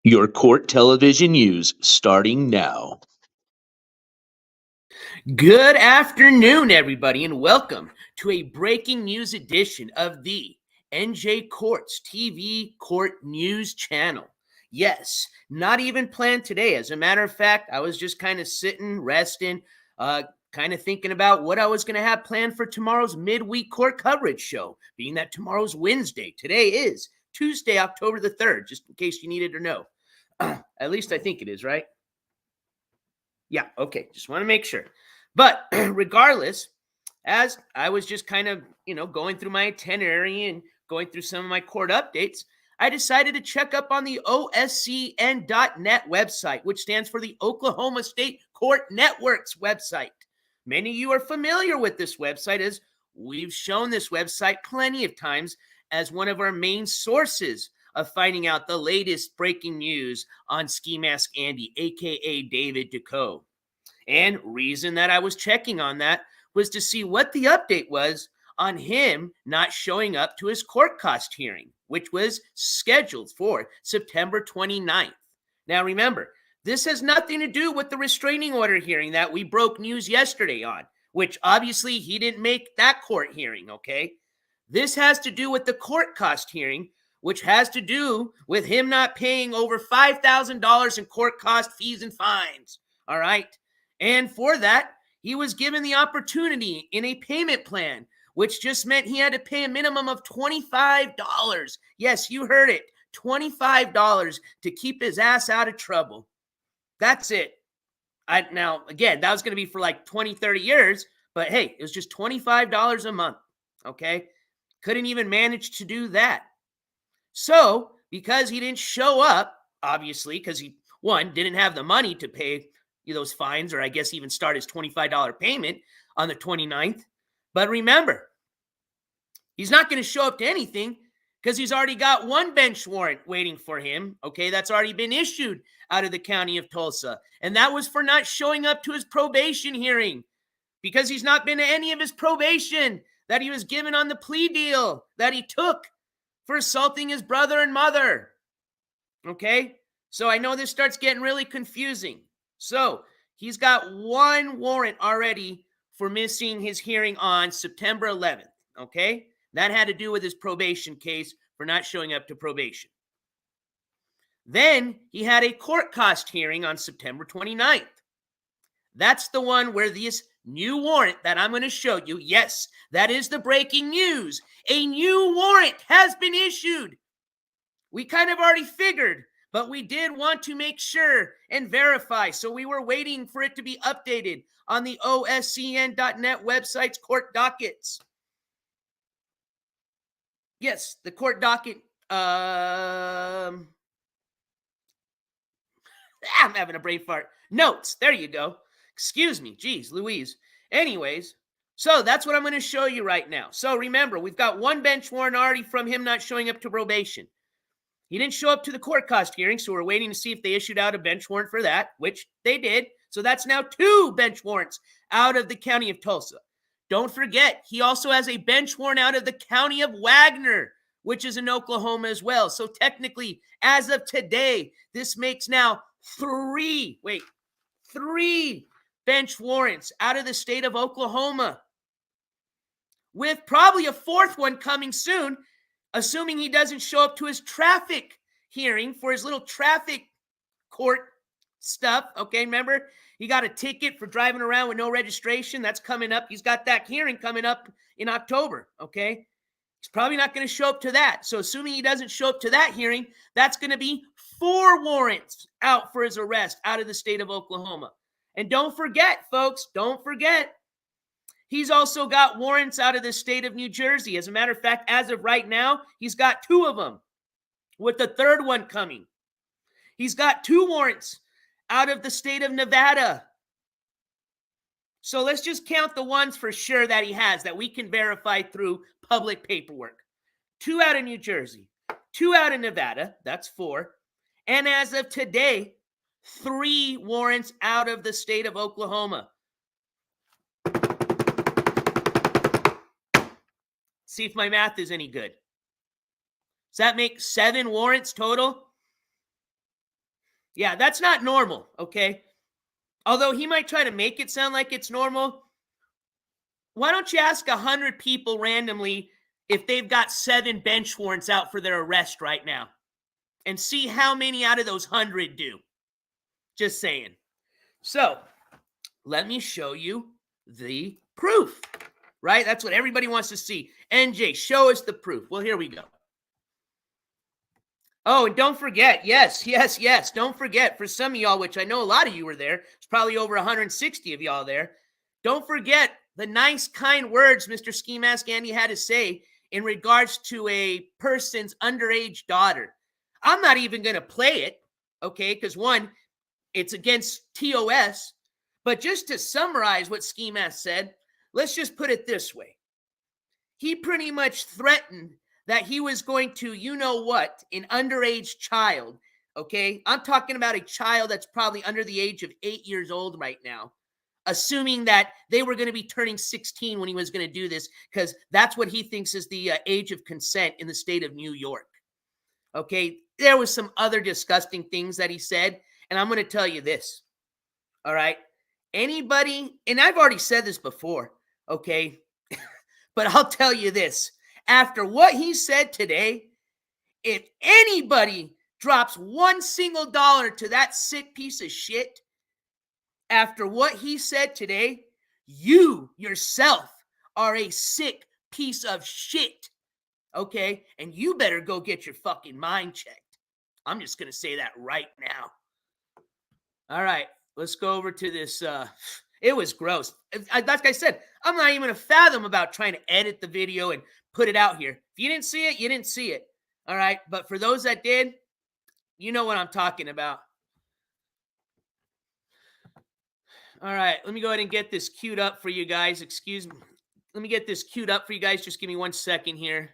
Your court television news starting now. Good afternoon, everybody, and welcome to a breaking news edition of the NJCourts TV Court News Channel. Yes, not even planned today. As a matter of fact, I was just kind of sitting, resting, kind of thinking about what I was going to have planned for tomorrow's midweek court coverage show, being that tomorrow's Wednesday. Today is Tuesday, October the 3rd, just in case you needed to know. At least I think it is, right? Yeah, okay. Just want to make sure. But regardless, as I was just kind of, going through my itinerary and going through some of my court updates, I decided to check up on the OSCN.net website, which stands for the Oklahoma State Court Network's website. Many of you are familiar with this website, as we've shown this website plenty of times as one of our main sources of finding out the latest breaking news on Skimask Andy, aka David Ducot. And reason that I was checking on that was to see what the update was on him not showing up to his court cost hearing, which was scheduled for September 29th. Now remember, this has nothing to do with the restraining order hearing that we broke news yesterday on, which obviously he didn't make that court hearing, okay? This has to do with the court cost hearing, which has to do with him not paying over $5,000 in court cost fees and fines, all right? And for that, he was given the opportunity in a payment plan, which just meant he had to pay a minimum of $25. Yes, you heard it, $25 to keep his ass out of trouble. That's it. Now, again, that was going to be for like 20, 30 years, but hey, it was just $25 a month, okay? Couldn't even manage to do that. So, because he didn't show up, obviously, because he, one, didn't have the money to pay those fines, or I guess even start his $25 payment on the 29th. But remember, he's not going to show up to anything because he's already got one bench warrant waiting for him, okay? That's already been issued out of the county of Tulsa. And that was for not showing up to his probation hearing because he's not been to any of his probation that he was given on the plea deal that he took for assaulting his brother and mother. Okay? So I know this starts getting really confusing. So he's got one warrant already for missing his hearing on September 11th. Okay? That had to do with his probation case for not showing up to probation. Then he had a court cost hearing on September 29th. That's the one where this new warrant that I'm going to show you, yes, that is the breaking news. A new warrant has been issued. We kind of already figured, but we did want to make sure and verify. So we were waiting for it to be updated on the OSCN.net website's court dockets. Yes, the court docket. I'm having a brain fart. Notes. There you go. Excuse me. Geez, Louise. Anyways, so that's what I'm going to show you right now. So remember, we've got one bench warrant already from him not showing up to probation. He didn't show up to the court cost hearing, so we're waiting to see if they issued out a bench warrant for that, which they did. So that's now 2 bench warrants out of the county of Tulsa. Don't forget, he also has a bench warrant out of the county of Wagner, which is in Oklahoma as well. So technically, as of today, this makes now 3 bench warrants out of the state of Oklahoma, with probably a 4th one coming soon, assuming he doesn't show up to his traffic hearing for his little traffic court stuff. Okay, remember? He got a ticket for driving around with no registration. That's coming up. He's got that hearing coming up in October, okay? He's probably not going to show up to that. So assuming he doesn't show up to that hearing, that's going to be 4 warrants out for his arrest out of the state of Oklahoma. And don't forget, folks, don't forget, he's also got warrants out of the state of New Jersey. As a matter of fact, as of right now, he's got 2 of them, with the 3rd one coming. He's got 2 warrants out of the state of Nevada. So let's just count the ones for sure that he has that we can verify through public paperwork. 2 out of New Jersey, 2 out of Nevada, that's 4. And as of today, 3 warrants out of the state of Oklahoma. See if my math is any good. Does that make 7 warrants total? Yeah, that's not normal, okay? Although he might try to make it sound like it's normal. Why don't you ask 100 people randomly if they've got 7 bench warrants out for their arrest right now and see how many out of those 100 do? Just saying. So, let me show you the proof, right? That's what everybody wants to see. NJ, show us the proof. Well, here we go. Oh, and don't forget, yes, don't forget, for some of y'all, which I know a lot of you were there, it's probably over 160 of y'all there, don't forget the nice, kind words Mr. Skimask Andy had to say in regards to a person's underage daughter. I'm not even going to play it, okay, because one, it's against TOS, but just to summarize what Skimask said, let's just put it this way. He pretty much threatened that he was going to, you know what, an underage child, okay? I'm talking about a child that's probably under the age of 8 years old right now, assuming that they were going to be turning 16 when he was going to do this, because that's what he thinks is the age of consent in the state of New York, okay? There was some other disgusting things that he said, and I'm going to tell you this, all right? Anybody, and I've already said this before, okay? But I'll tell you this. After what he said today, if anybody drops one single dollar to that sick piece of shit, after what he said today, you yourself are a sick piece of shit, okay? And you better go get your fucking mind checked. I'm just going to say that right now. All right, let's go over to this. It was gross. Like I said, I'm not even going to fathom about trying to edit the video and put it out here. If you didn't see it, you didn't see it. All right. But for those that did, you know what I'm talking about. All right. Let me go ahead and get this queued up for you guys. Excuse me. Let me get this queued up for you guys. Just give me 1 second here.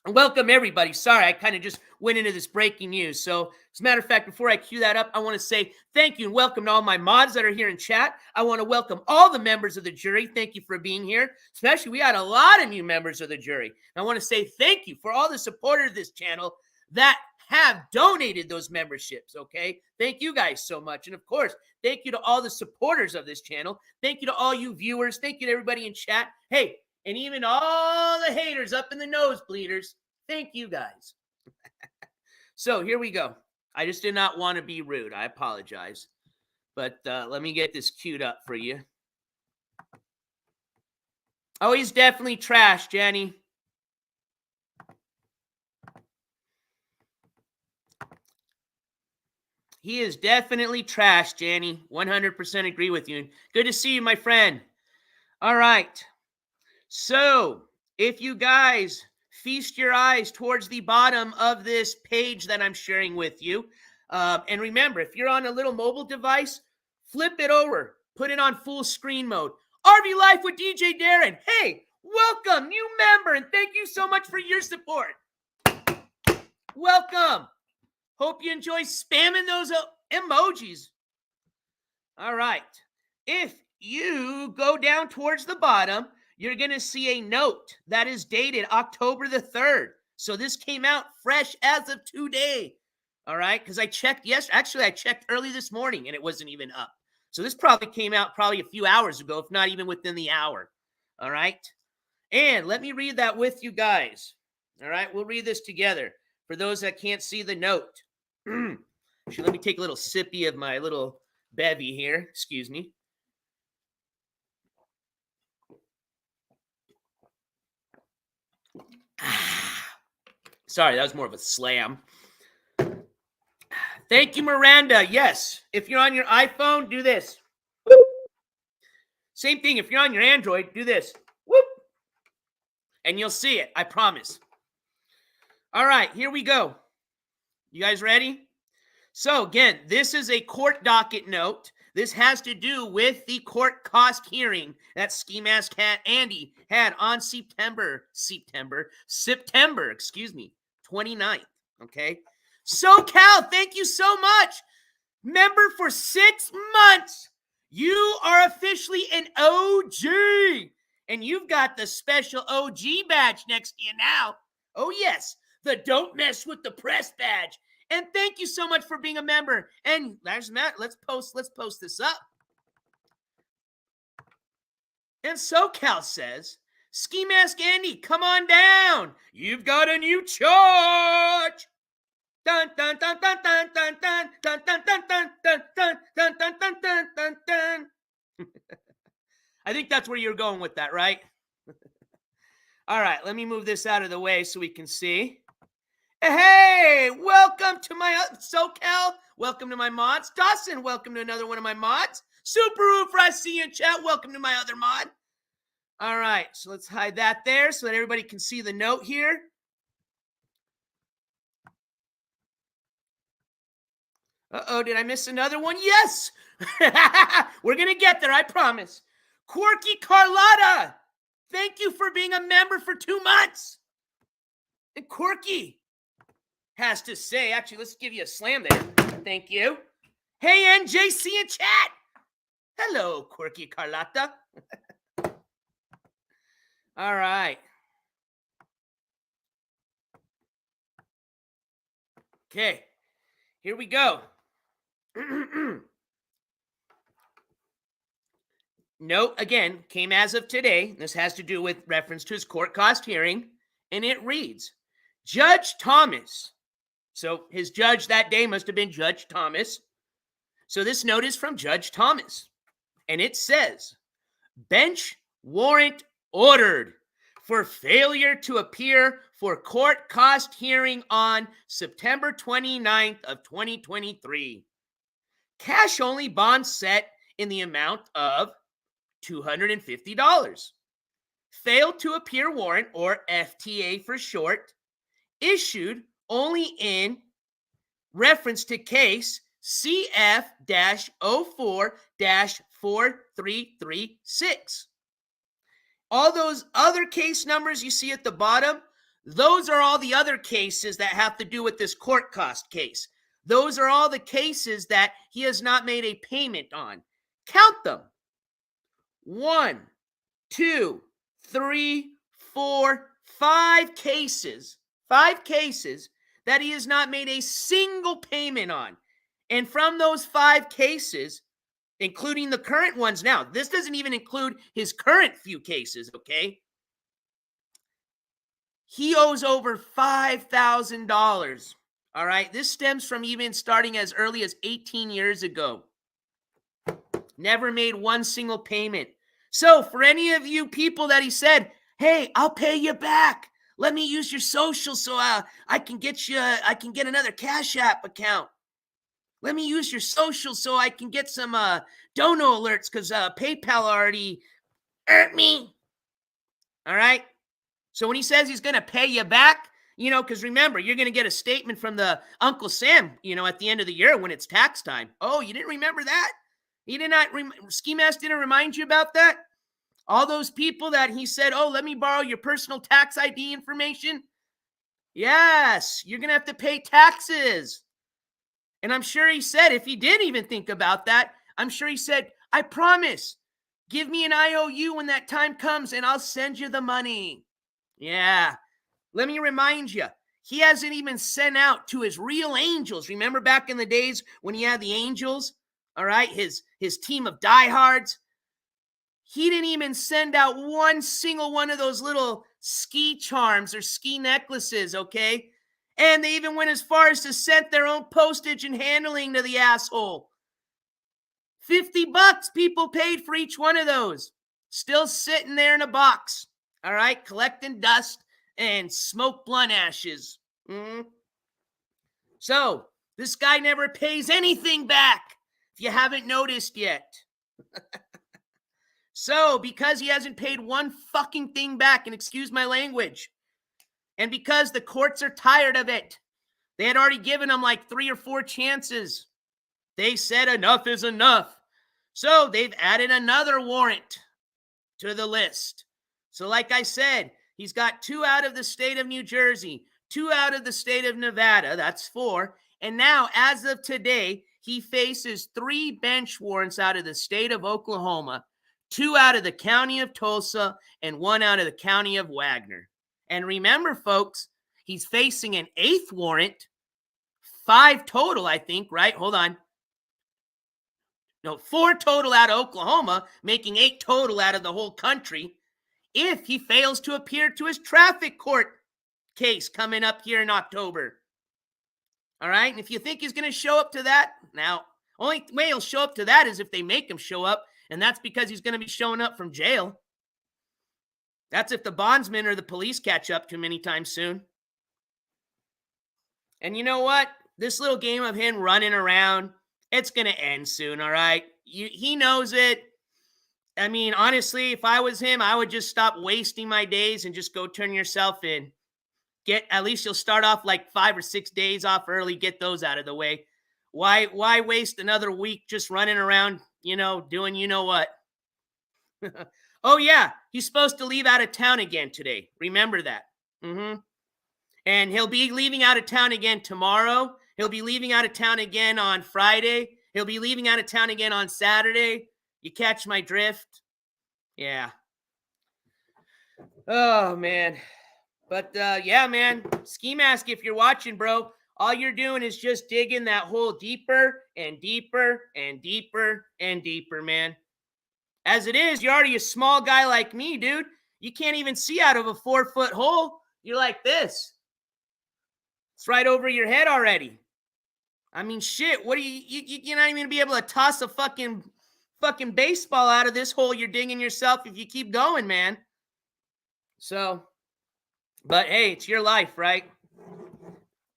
Welcome, everybody. Sorry, I kind of just went into this breaking news. So, as a matter of fact, before I cue that up, I want to say thank you and welcome to all my mods that are here in chat. I want to welcome all the members of the jury. Thank you for being here. Especially, we had a lot of new members of the jury. And I want to say thank you for all the supporters of this channel that have donated those memberships, okay? Thank you guys so much. And, of course, thank you to all the supporters of this channel. Thank you to all you viewers. Thank you to everybody in chat. Hey, and even all the haters up in the nosebleeders, thank you guys. So here we go. I just did not want to be rude. I apologize. But let me get this queued up for you. Oh, he's definitely trash, Jenny. He is definitely trash, Jenny. 100% agree with you. Good to see you, my friend. All right. So, if you guys feast your eyes towards the bottom of this page that I'm sharing with you, and remember, if you're on a little mobile device, flip it over, put it on full screen mode. RV Life with DJ Darren. Hey, welcome, new member, and thank you so much for your support. Welcome. Hope you enjoy spamming those emojis. All right. If you go down towards the bottom, you're going to see a note that is dated October the 3rd. So this came out fresh as of today. All right. Because I checked yesterday. Actually, I checked early this morning and it wasn't even up. So this probably came out probably a few hours ago, if not even within the hour. All right. And let me read that with you guys. All right. We'll read this together. For those that can't see the note. Actually, let me take a little sippy of my little bevy here. Excuse me. Sorry, that was more of a slam. Thank you, Miranda. Yes, if you're on your iPhone, do this. Whoop. Same thing, if you're on your Android, do this. Whoop. And you'll see it, I promise. All right, here we go. You guys ready? So, again, this is a court docket note. This has to do with the court cost hearing that Skimask Andy had on September 29th, okay? SoCal, thank you so much. Member for 6 months. You are officially an OG. And you've got the special OG badge next to you now. Oh, yes, the Don't Mess with the Press badge. And thank you so much for being a member. And there's Matt. Let's post this up. And SoCal says, Skimask Andy, come on down. You've got a new charge. Dun dun dun dun dun dun dun dun dun dun dun dun dun dun dun dun dun dun dun. I think that's where you're going with that, right? All right, let me move this out of the way so we can see. Hey, welcome to my SoCal. Welcome to my mods. Dawson, welcome to another one of my mods. Super Roofer, I see you in chat. Welcome to my other mod. All right, so let's hide that there so that everybody can see the note here. Uh-oh, did I miss another one? Yes! We're going to get there, I promise. Quirky Carlotta, thank you for being a member for 2 months. And Quirky has to say, actually, let's give you a slam there. Thank you. Hey, NJC in chat. Hello, Quirky Carlotta. All right. Okay, here we go. Note, again, came as of today. This has to do with reference to his court cost hearing. And it reads, Judge Thomas. So his judge that day must have been Judge Thomas. So this note is from Judge Thomas. And it says, bench warrant ordered for failure to appear for court cost hearing on September 29th of 2023. Cash only bond set in the amount of $250. Failed to appear warrant, or FTA for short, issued only in reference to case CF-04-4336. All those other case numbers you see at the bottom, those are all the other cases that have to do with this court cost case. Those are all the cases that he has not made a payment on. Count them. 1, 2, 3, 4, 5 cases. 5 cases that he has not made a single payment on. And from those 5 cases, including the current ones now, this doesn't even include his current few cases, okay? He owes over $5,000. All right, this stems from even starting as early as 18 years ago. Never made one single payment. So for any of you people that he said, hey, I'll pay you back. Let me use your social so I can get another Cash App account. Let me use your social so I can get some dono alerts because PayPal already hurt me. All right. So when he says he's going to pay you back, because remember, you're going to get a statement from the Uncle Sam, at the end of the year when it's tax time. Oh, you didn't remember that? He did not. Skimask didn't remind you about that? All those people that he said, oh, let me borrow your personal tax ID information. Yes, you're going to have to pay taxes. And I'm sure he said, if he did even think about that, I'm sure he said, I promise, give me an IOU when that time comes and I'll send you the money. Yeah. Let me remind you, he hasn't even sent out to his real angels. Remember back in the days when he had the angels? All right, his team of diehards. He didn't even send out one single one of those little ski charms or ski necklaces, okay? And they even went as far as to send their own postage and handling to the asshole. $50 people paid for each one of those. Still sitting there in a box, all right, collecting dust and smoke blunt ashes. So, this guy never pays anything back, if you haven't noticed yet. So, because he hasn't paid one fucking thing back, and excuse my language, and because the courts are tired of it, they had already given him like 3 or 4 chances. They said enough is enough. So, they've added another warrant to the list. So, like I said, he's got 2 out of the state of New Jersey, 2 out of the state of Nevada. That's 4. And now, as of today, he faces 3 bench warrants out of the state of Oklahoma, 2 out of the county of Tulsa, and 1 out of the county of Wagner. And remember, folks, he's facing an 8th warrant 5 total, I think, right? Hold on. No, 4 total out of Oklahoma, making 8 total out of the whole country if he fails to appear to his traffic court case coming up here in October. All right? And if you think he's going to show up to that, now, only way he'll show up to that is if they make him show up, and that's because he's going to be showing up from jail. That's if the bondsman or the police catch up to him anytime soon. And you know what? This little game of him running around, it's going to end soon, all right? He knows it. I mean, honestly, if I was him, I would just stop wasting my days and just go turn yourself in. At least you'll start off like 5 or 6 days off early, get those out of the way. Why waste another week just running around, doing you know what? Oh, yeah, he's supposed to leave out of town again today. Remember that. And he'll be leaving out of town again tomorrow. He'll be leaving out of town again on Friday. He'll be leaving out of town again on Saturday. You catch my drift? Yeah. Oh, man. But, yeah, man, Skimask, if you're watching, bro, all you're doing is just digging that hole deeper and deeper and deeper and deeper, man. As it is, you're already a small guy like me, dude. You can't even see out of a 4-foot hole. You're like this. It's right over your head already. I mean, shit, what are you're not even going to be able to toss a fucking baseball out of this hole you're digging yourself if you keep going, man. So, but hey, it's your life, right?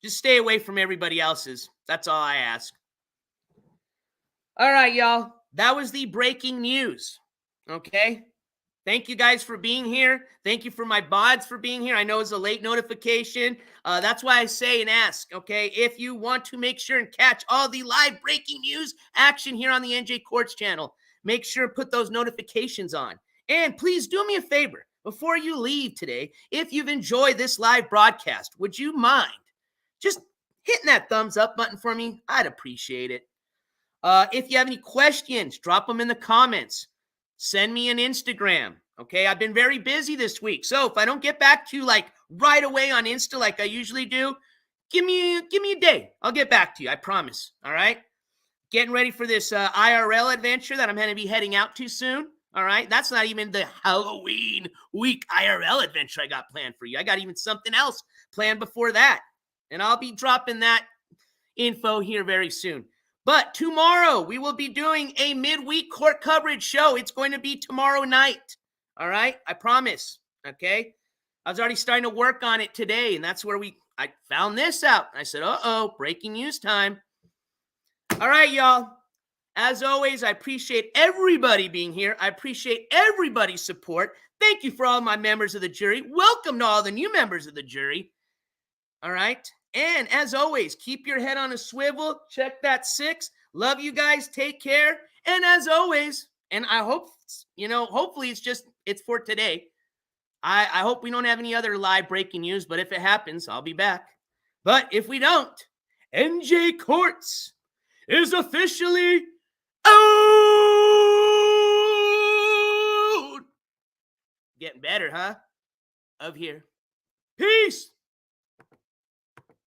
Just stay away from everybody else's. That's all I ask. All right, y'all. That was the breaking news. Okay? Thank you guys for being here. Thank you for my bods for being here. I know it's a late notification. That's why I say and ask, okay? If you want to make sure and catch all the live breaking news action here on the NJ Courts channel, make sure and put those notifications on. And please do me a favor. Before you leave today, if you've enjoyed this live broadcast, would you mind just hitting that thumbs up button for me? I'd appreciate it. If you have any questions, drop them in the comments. Send me an Instagram, okay? I've been very busy this week, so if I don't get back to you like right away on Insta like I usually do, give me a day. I'll get back to you, I promise, all right? Getting ready for this IRL adventure that I'm going to be heading out to soon, all right? That's not even the Halloween week IRL adventure I got planned for you. I got even something else planned before that, and I'll be dropping that info here very soon. But tomorrow, we will be doing a midweek court coverage show. It's going to be tomorrow night. All right? I promise. Okay? I was already starting to work on it today, and that's where I found this out. I said, uh-oh, breaking news time. All right, y'all. As always, I appreciate everybody being here. I appreciate everybody's support. Thank you for all my members of the jury. Welcome to all the new members of the jury. All right? And as always, keep your head on a swivel. Check that 6. Love you guys. Take care. And as always, and I hope, hopefully it's for today. I hope we don't have any other live breaking news, but if it happens, I'll be back. But if we don't, NJ Courts is officially out. Getting better, huh? Of here. Peace.